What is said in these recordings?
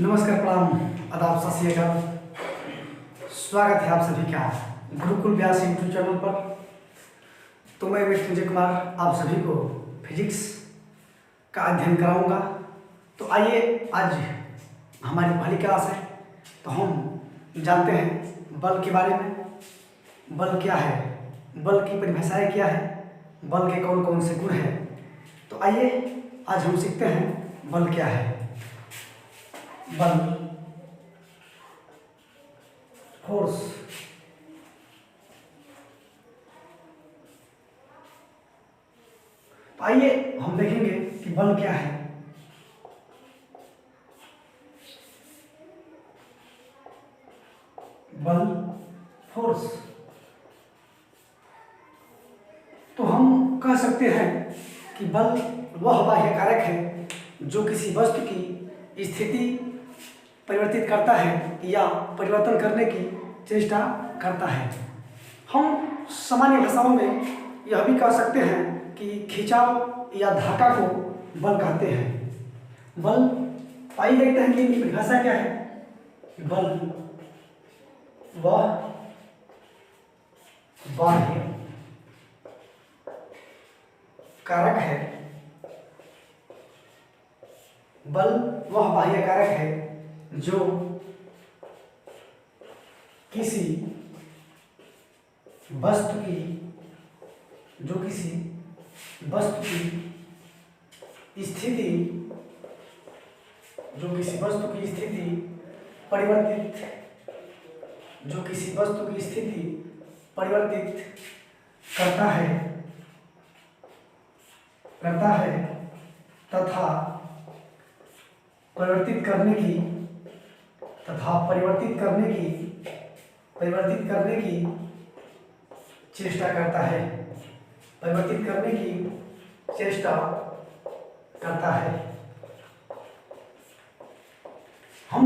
नमस्कार, प्रणाम, आदाब, सत श्री अकाल। स्वागत है आप सभी का गुरुकुल व्यास यूट्यूब चैनल पर। तो मैं मृत्युंजय कुमार आप सभी को फिजिक्स का अध्ययन कराऊंगा। तो आइए, आज हमारी पहली क्लास है, तो हम जानते हैं बल के बारे में। बल क्या है, बल की परिभाषाएं क्या है, बल के कौन कौन से गुण हैं। तो आइए आज हम सीखते हैं बल क्या है। बल, फोर्स, तो आइए हम देखेंगे कि बल क्या है। बल, फोर्स, तो हम कह सकते हैं कि बल वह बाह्य कारक है जो किसी वस्तु की स्थिति परिवर्तित करता है या परिवर्तन करने की चेष्टा करता है। हम सामान्य भाषाओं में यह भी कह सकते हैं कि खिंचाव या धक्का को बल कहते हैं। बल, आइए देखते हैं कि इनकी परिभाषा क्या है। बल वह बाह्य कारक है, बल वह बाह्य कारक है जो किसी वस्तु की स्थिति परिवर्तित करता है तथा परिवर्तित करने की चेष्टा करता है। हम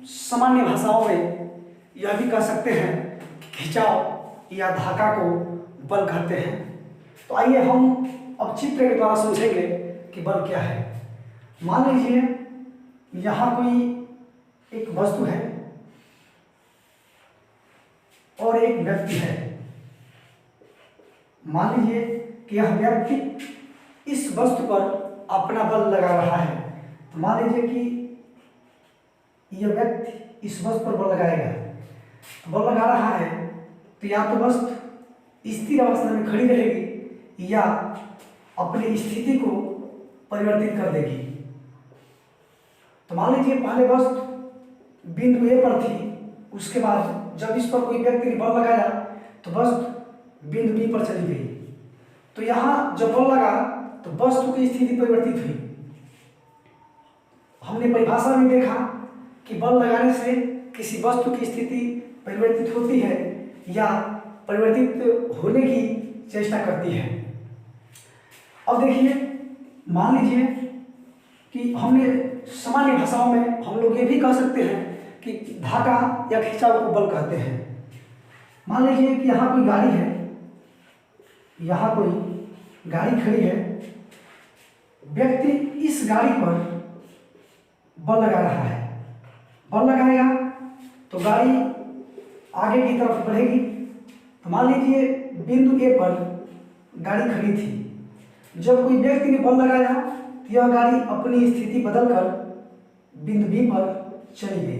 सामान्य भाषाओं में यह भी कह सकते हैं कि खिंचाव या धक्का को बल कहते हैं। तो आइए हम अब चित्र के द्वारा समझेंगे कि बल क्या है। मान लीजिए यहाँ कोई एक वस्तु है और एक व्यक्ति है। मान लीजिए कि यह व्यक्ति इस वस्तु पर अपना बल लगा रहा है। तो मान लीजिए कि यह व्यक्ति इस वस्तु पर बल लगाएगा, तो बल लगा रहा है तो या तो वस्तु स्थिर अवस्था में खड़ी रहेगी या अपनी स्थिति को परिवर्तित कर देगी। तो मान लीजिए पहले वस्तु बिंदु ए पर थी, उसके बाद जब इस पर कोई व्यक्ति ने बल लगाया तो वस्तु बिंदु बी पर चली गई। तो यहाँ जब बल लगा तो वस्तु की स्थिति परिवर्तित हुई। हमने परिभाषा में देखा कि बल लगाने से किसी वस्तु की स्थिति परिवर्तित होती है या परिवर्तित होने की चेष्टा करती है। अब देखिए, मान लीजिए कि हमने सामान्य भाषाओं में हम लोग ये भी कह सकते हैं कि धक्का या खिंचाव को बल कहते हैं। मान लीजिए कि यहाँ कोई गाड़ी है, यहाँ कोई गाड़ी खड़ी है, व्यक्ति इस गाड़ी पर बल लगा रहा है। बल लगाएगा तो गाड़ी आगे की तरफ बढ़ेगी। तो मान लीजिए बिंदु ए पर गाड़ी खड़ी थी, जब कोई व्यक्ति ने बल लगाया तो यह गाड़ी अपनी स्थिति बदलकर बिंदु बी पर चली गई।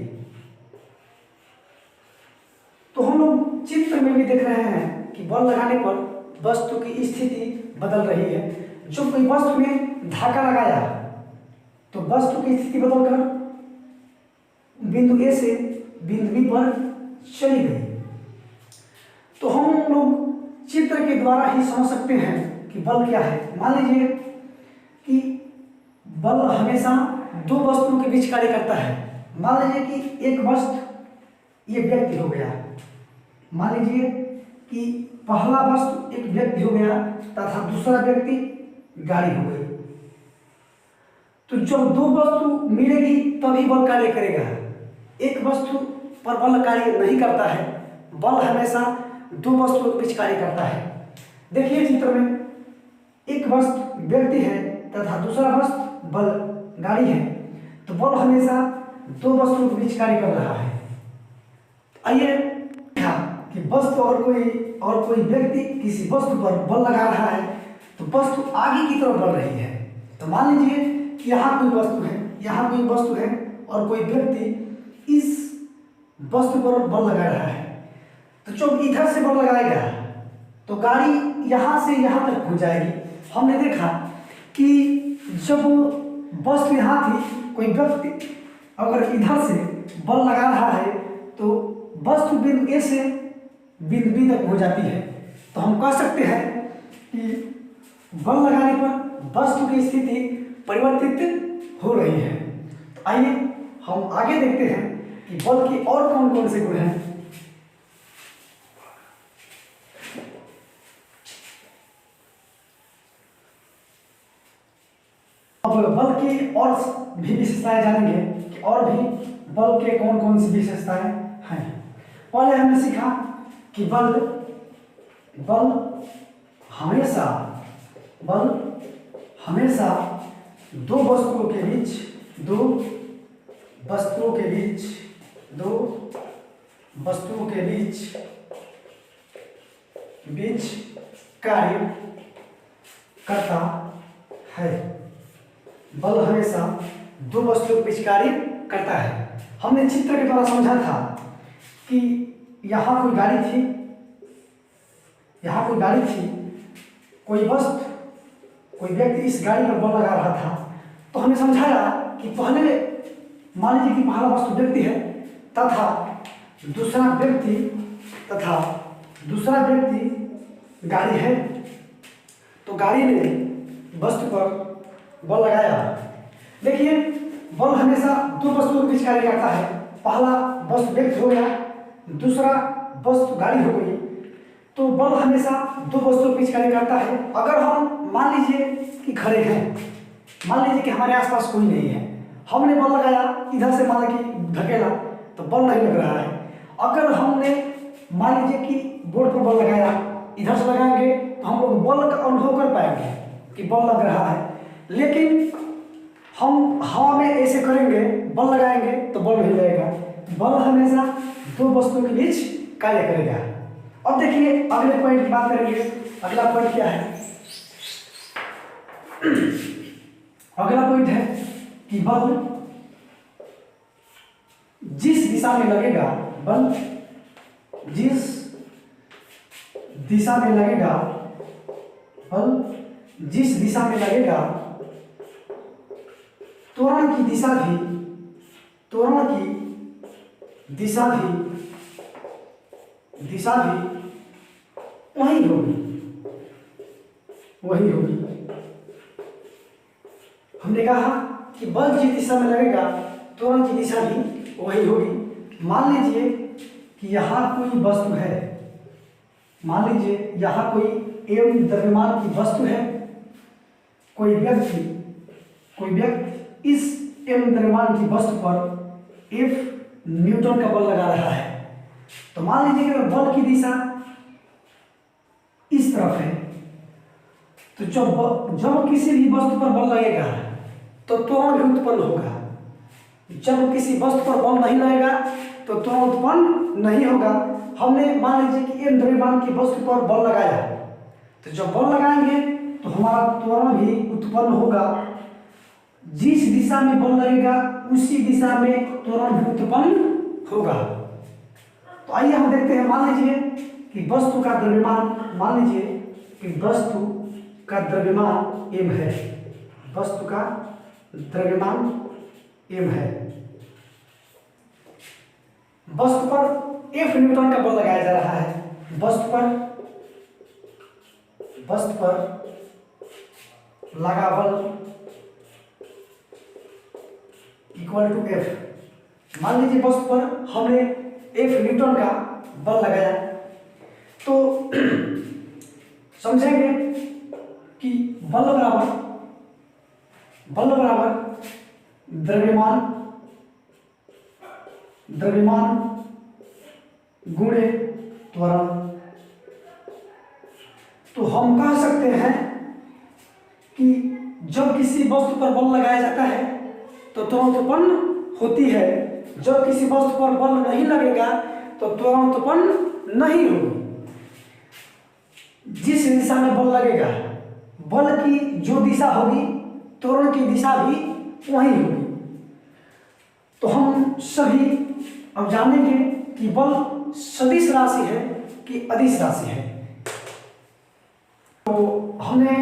तो हम लोग चित्र में भी देख रहे हैं कि बल लगाने पर वस्तु की स्थिति बदल रही है। जब कोई वस्तु ने धक्का लगाया तो वस्तु की स्थिति बदलकर बिंदु ए से बिंदु बी पर चली गई। तो हम लोग चित्र के द्वारा ही समझ सकते हैं कि बल क्या है। मान लीजिए कि बल हमेशा दो वस्तुओं के बीच कार्य करता है। मान लीजिए कि एक वस्तु, ये व्यक्ति हो गया। मान लीजिए कि पहला वस्तु एक व्यक्ति हो गया तथा दूसरा व्यक्ति गाड़ी हो गई। तो जब दो वस्तु मिलेगी तभी बल कार्य करेगा। एक वस्तु पर बल कार्य नहीं करता है, बल हमेशा दो वस्तुओं के बीच कार्य करता है। देखिए चित्र में एक वस्तु व्यक्ति है तथा दूसरा वस्तु बल गाड़ी है। तो बल हमेशा दो वस्तुओं के बीच कार्य कर रहा है। आइए कि वस्तु और कोई व्यक्ति किसी वस्तु पर बल लगा रहा है तो वस्तु आगे की तरफ बढ़ रही है। तो मान लीजिए कि यहाँ कोई वस्तु है और कोई व्यक्ति इस वस्तु पर बल लगा रहा है। तो जब इधर से बल लगाएगा तो गाड़ी यहाँ से यहाँ तक पहुँच जाएगी। हमने देखा कि जब वस्तु यहाँ थी, कोई व्यक्ति अगर इधर से बल लगा रहा है तो वस्तु बिंदु ए से बिंदु बी तक पहुँच जाती है। तो हम कह सकते हैं कि बल लगाने पर वस्तु की स्थिति परिवर्तित हो रही है। तो आइए हम आगे देखते हैं कि बल के और कौन कौन से गुण हैं। अब बल की और भी विशेषताएं जानेंगे कि और भी बल के कौन कौन सी विशेषताएं हैं। पहले हमने सीखा कि बल हमेशा दो वस्तुओं के बीच कार्य करता है। बल हमेशा दो वस्तुओं के बीच कार्य करता है। हमने चित्र के द्वारा समझा था कि यहाँ कोई गाड़ी थी, कोई व्यक्ति इस गाड़ी पर बल लगा रहा था। तो हमने समझाया कि पहले मान लीजिए कि पहला वस्तु व्यक्ति है तथा दूसरा व्यक्ति गाड़ी है। तो गाड़ी ने वस्तु पर बल लगाया। देखिए, बल हमेशा दो वस्तुओं के बीच कार्य करता है। पहला वस्तु व्यक्ति हो गया, दूसरा वस्तु गाड़ी हो गई। तो बल हमेशा दो वस्तुओं के बीच कार्य करता है। अगर हम मान लीजिए कि खड़े हैं, मान लीजिए कि हमारे आसपास कोई नहीं है, हमने बल लगाया, इधर से माना कि धकेला तो बल नहीं लग रहा है। अगर हमने मान लीजिए कि बोर्ड पर बल लगाया, इधर से लगाएंगे तो हम लोग बल का अनुभव कर पाएंगे कि बल लग रहा है। लेकिन हम हवा में ऐसे करेंगे, बल लगाएंगे तो बल नहीं लगेगा। बल हमेशा दो वस्तुओं के बीच कार्य करेगा। अब देखिए अगले पॉइंट की बात करेंगे। अगला पॉइंट क्या है? अगला पॉइंट है कि बल जिस दिशा में लगेगा, त्वरण की दिशा भी वही होगी। हमने कहा कि बल जिस दिशा में लगेगा त्वरण की दिशा भी वही होगी। मान लीजिए कि यहाँ कोई वस्तु है, मान लीजिए यहाँ कोई एवं द्रव्यमान की वस्तु है। कोई व्यक्ति इस एवं द्रव्यमान की वस्तु पर F न्यूटन का बल लगा रहा है। तो मान लीजिए कि बल की दिशा इस तरफ है, तो जब किसी भी वस्तु पर बल लगेगा तो त्वरण भी उत्पन्न होगा। जब किसी वस्तु पर बल नहीं लगेगा तो त्वरण उत्पन्न नहीं होगा। हमने मान लीजिए कि एम द्रव्यमान की वस्तु पर बल लगाया, तो जब बल लगाएंगे तो हमारा त्वरण भी उत्पन्न होगा। जिस दिशा में बल लगेगा उसी दिशा में त्वरण भी उत्पन्न होगा। तो आइए हम देखते हैं। मान लीजिए कि वस्तु का द्रव्यमान m है। वस्तु का द्रव्यमान m है। वस्तु पर F न्यूटन का बल लगाया जा रहा है। वस्तु पर लगा बल इक्वल टू F। मान लीजिए वस्तु पर हमने F न्यूटन का बल लगाया, तो समझेंगे कि बल बराबर द्रव्यमान गुणे त्वरण। तो हम कह सकते हैं कि जब किसी वस्तु पर बल लगाया जाता है तो त्वरण उत्पन्न होती है। जब किसी वस्तु पर बल नहीं लगेगा तो त्वरण उत्पन्न नहीं होगी। जिस दिशा में बल लगेगा, बल की जो दिशा होगी त्वरण की दिशा भी वही होगी। तो हम सभी अब जानेंगे कि बल सदिश राशि है कि अदिश राशि है। तो हमने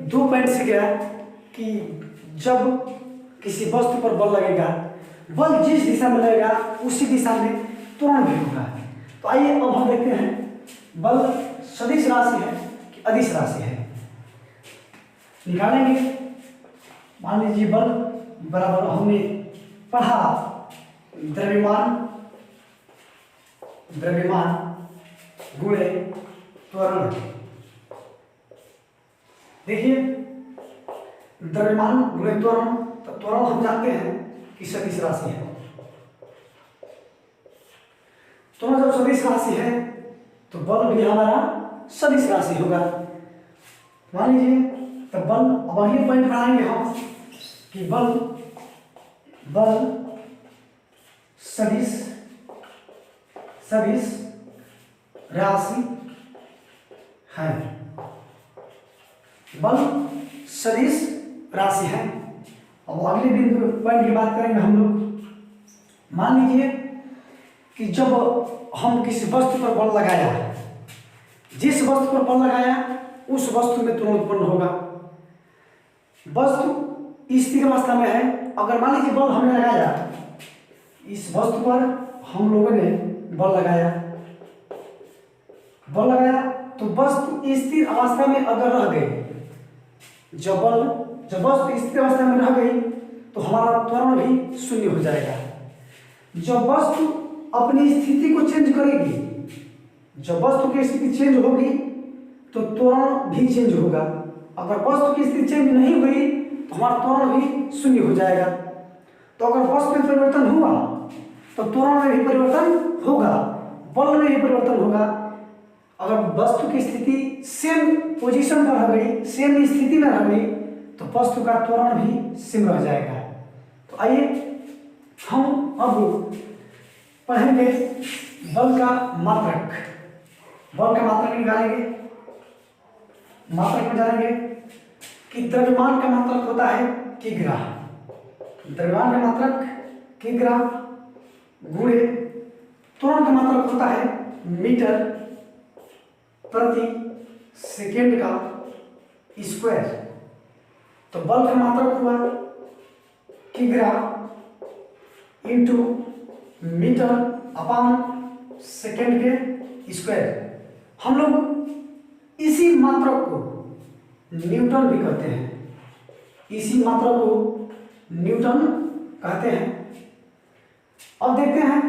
2 पॉइंट सीखा कि जब किसी वस्तु पर बल लगेगा, बल जिस दिशा में लगेगा उसी दिशा में त्वरण भी होगा। तो आइए अब हम देखते हैं बल सदिश राशि है कि अदिश राशि है। निकालेंगे। मान लीजिए बल बराबर हमने पढ़ा द्रव्यमान गुणे त्वरण। देखिए द्रव्यमान गुणे त्वरण, तो त्वरण हम जानते हैं कि सदिश राशि है। त्वरण जब सदिश राशि है तो बल भी हमारा सदिश राशि होगा। मान लीजिए तो बल, अब ये पॉइंट बनाएंगे हम कि बल सदिश राशि है। बल सदिश राशि है। अब अगले बिंदु पॉइंट की बात करेंगे हम लोग। मान लीजिए कि जब हम किसी वस्तु पर बल लगाया, जिस वस्तु पर बल लगाया उस वस्तु में त्वरण उत्पन्न होगा। वस्तु स्थिर अवस्था में है। अगर मान लीजिए बल हमने लगाया, इस वस्तु पर हम लोगों ने बल लगाया, तो वस्तु स्थिर अवस्था में अगर रह गई, जब वस्तु स्थिर अवस्था में रह गई तो हमारा त्वरण भी शून्य हो जाएगा। जब वस्तु अपनी स्थिति को चेंज करेगी, जब वस्तु की स्थिति चेंज होगी तो त्वरण भी चेंज होगा। अगर वस्तु की स्थिति चेंज नहीं हुई तो हमारा त्वरण भी शून्य हो जाएगा। तो अगर वस्तु में परिवर्तन हुआ तो त्वरण में भी परिवर्तन होगा, बल में भी परिवर्तन होगा। अगर वस्तु की स्थिति सेम पोजीशन पर रह गई, सेम स्थिति में रह गई, तो वस्तु का त्वरण भी सेम रह जाएगा। तो आइए हम अब पढ़ेंगे बल का मात्रक। बल का मात्रक निकालेंगे। मात्रक में जानेंगे कि द्रव्यमान का मात्रक होता है किग्रा। द्रव्यमान का मात्रक किग्रा गुणे त्वरण का मात्रक होता है मीटर प्रति सेकेंड का स्क्वायर। तो बल का मात्रक हुआ किग्रा इंटू मीटर अपान सेकेंड के स्क्वायर। हम लोग इसी मात्रक को न्यूटन भी कहते हैं, इसी मात्रक को न्यूटन कहते हैं। अब देखते हैं,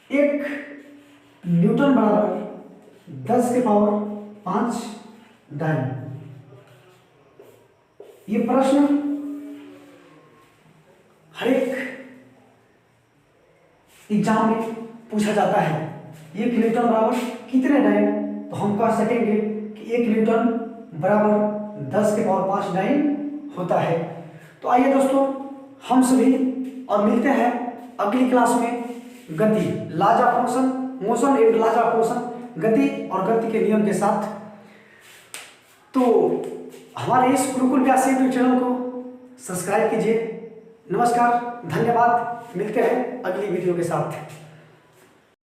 1 न्यूटन बराबर 10 के पावर 5 डाइन। ये प्रश्न हर एक एग्जाम में पूछा जाता है। 1 न्यूटन बराबर कितने डाइन? तो हम कह सकेंगे कि 1 न्यूटन बराबर 10 के पावर 5 डाइन होता है। तो आइए दोस्तों, हम सभी और मिलते हैं अगली क्लास में गति, laws of motion, motion and laws of motion, गति और गति के नियम के साथ। तो हमारे इस गुरुकुल व्यास यूट्यूब चैनल को सब्सक्राइब कीजिए। नमस्कार, धन्यवाद। मिलते हैं अगली वीडियो के साथ।